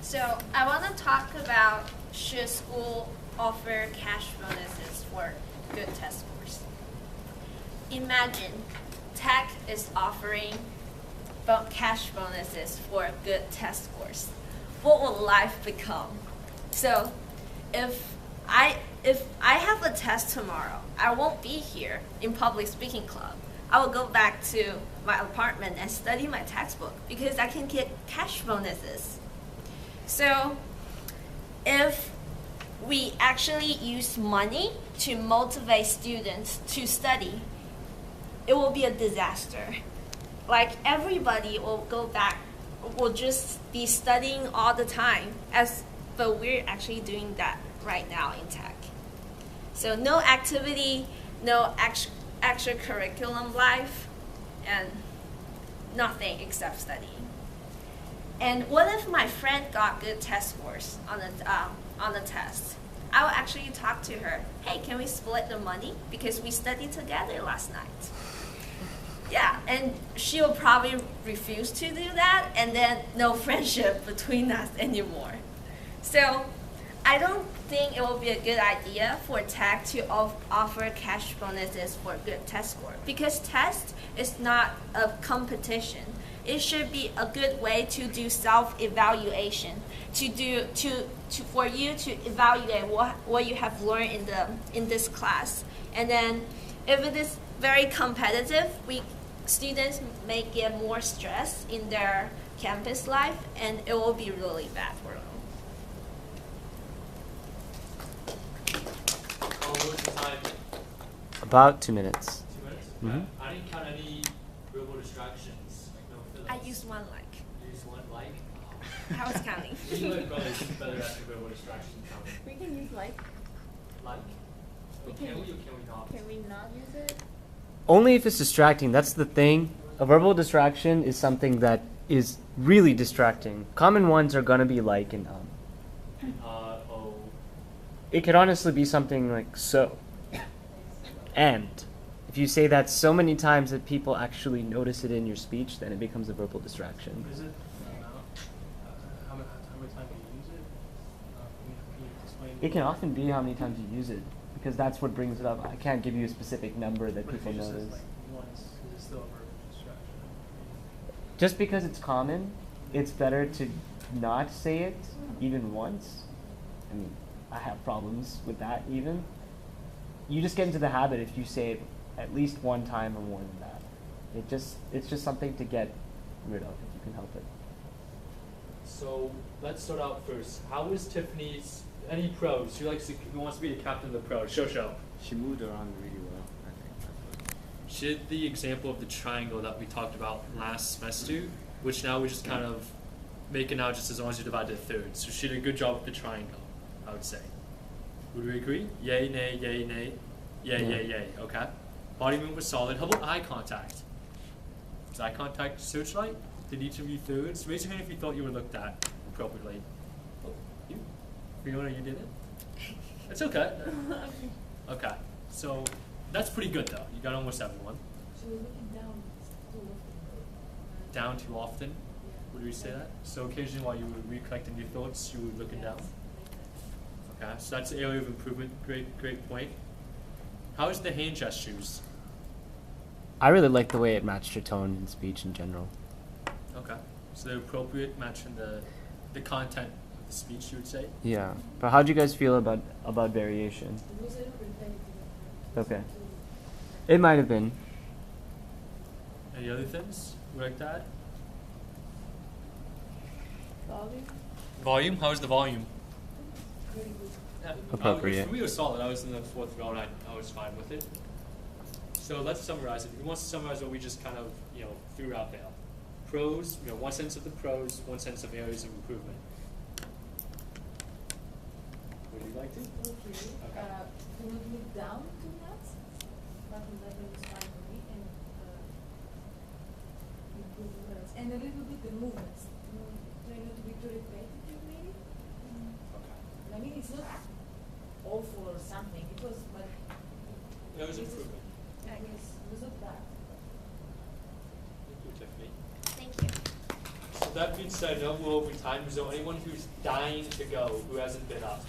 So I want to talk about should school offer cash bonuses for good test scores. Imagine tech is offering cash bonuses for good test scores. What will life become? So if I have a test tomorrow, I won't be here in public speaking club. I will go back to my apartment and study my textbook because I can get cash bonuses. So if we actually use money to motivate students to study, it will be a disaster. Like everybody will go back, will just be studying all the time, but we're actually doing that right now in tech. So no activity, no extracurriculum life, and nothing except studying. And what if my friend got good test scores on the test? I will actually talk to her. Hey, can we split the money because we studied together last night? Yeah, and she will probably refuse to do that, and then no friendship between us anymore. So I don't think it will be a good idea for tech to offer cash bonuses for good test score because test is not a competition. It should be a good way to do self-evaluation, for you to evaluate what you have learned in this class. And then if it is very competitive, students may get more stress in their campus life, and it will be really bad for them. What's the time? About 2 minutes. 2 minutes? Mm-hmm. I didn't count any verbal distractions. Like no fillers. I used one like. You used one like? I was counting. You like probably better at the verbal distraction count. We can use like. Like? Can we or can we not? Can we not use it? Only if it's distracting. That's the thing. A verbal distraction is something that is really distracting. Common ones are going to be like and Oh. It could honestly be something like so. And if you say that so many times that people actually notice it in your speech, then it becomes a verbal distraction. What is it? How many times do you use it? Can you explain? It can often be how many times you use it, because that's what brings it up. I can't give you a specific number that But if people you just notice. says, like, once, is it still a verbal distraction? Just because it's common, it's better to not say it even once. I mean, I have problems with that even. You just get into the habit if you say it at least one time or more than that. It's just something to get rid of if you can help it. So let's start out first. How is Tiffany's any pros? Who wants to be the captain of the pros? Show. She moved around really well, I think. She did the example of the triangle that we talked about last semester, which now we just kind of make it now just as long as you divide it thirds. So she did a good job with the triangle, I would say. Would we agree? Yay, nay, yay, nay. Yay. Okay. Body movement was solid. How about eye contact? Was eye contact searchlight? Did each of you thirds? Raise your hand if you thought you were looked at appropriately. Oh, you? Fiona, you did it? It's okay. Okay. So that's pretty good though. You got almost everyone. She was looking down too often. Down too often? Would we say that? So occasionally while you were recollecting your thoughts, you were looking down? Okay, so that's the area of improvement. Great point. How is the hand gestures? I really like the way it matched your tone in speech in general. Okay, so they're appropriate, matching the content of the speech, you would say? Yeah, but how do you guys feel about variation? It was a little repetitive. Okay. It might have been. Any other things you like that? Volume? How's the volume? Very good. Appropriate. For me, it was solid. I was in the fourth row, and I was fine with it. So let's summarize it. Who wants to summarize what we just kind of threw out there? Pros, one sense of the pros, one sense of areas of improvement. Would you like to? Okay. Okay. Do not look down too much. That was fine for me. And improve the words. And a little bit the movements. Try not to be too repetitive, maybe. Okay. I mean, it's not awful or something. It was, but That was improvement. I guess it was not bad. Thank you, Tiffany. Thank you. So that being said, no more overtime. Is there anyone who's dying to go who hasn't been up?